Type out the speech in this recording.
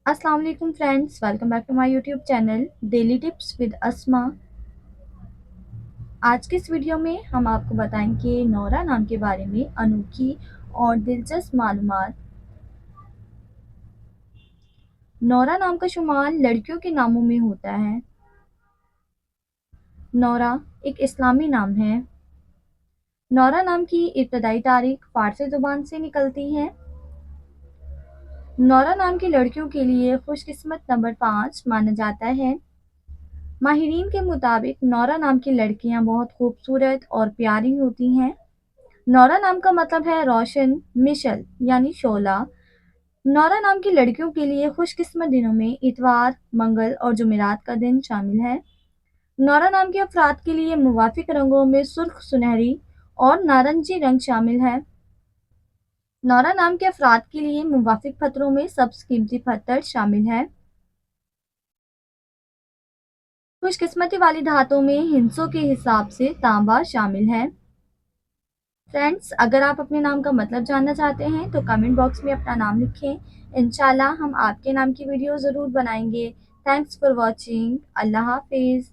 अस्सलाम वालेकुम friends, welcome back to my YouTube channel daily tips with Asma. आज के इस वीडियो में हम आपको बताएंगे नौरा नाम के बारे में अनोखी और दिलचस्प मालूमात। नौरा नाम का शुमार लड़कियों के नामों में होता है। नौरा एक इस्लामी नाम है। नौरा नाम की इब्तदाई तारीख फारसी ज़ुबान से निकलती है। नौरा नाम की लड़कियों के लिए खुशकिस्मत नंबर 5 माना जाता है। माहिरीन के मुताबिक नौरा नाम की लड़कियां बहुत खूबसूरत और प्यारी होती हैं। नौरा नाम का मतलब है रोशन, मिशल यानी शोला। नौरा नाम की लड़कियों के लिए खुशकिस्मत दिनों में इतवार, मंगल और जुमेरात का दिन शामिल है। नौरा नाम के अफराद के लिए मुवाफिक रंगों में सुर्ख, सुनहरी और नारंगी रंग शामिल है। नौरा नाम के अफराद के लिए मुवाफिक पत्थरों में सब्ज कीमती पत्थर शामिल है। खुशकिस्मती वाली धातुओं में हिंसों के हिसाब से तांबा शामिल है। फ्रेंड्स, अगर आप अपने नाम का मतलब जानना चाहते हैं तो कमेंट बॉक्स में अपना नाम लिखें। इंशाल्लाह हम आपके नाम की वीडियो ज़रूर बनाएंगे। Thanks for watching. अल्लाह हाफिज़।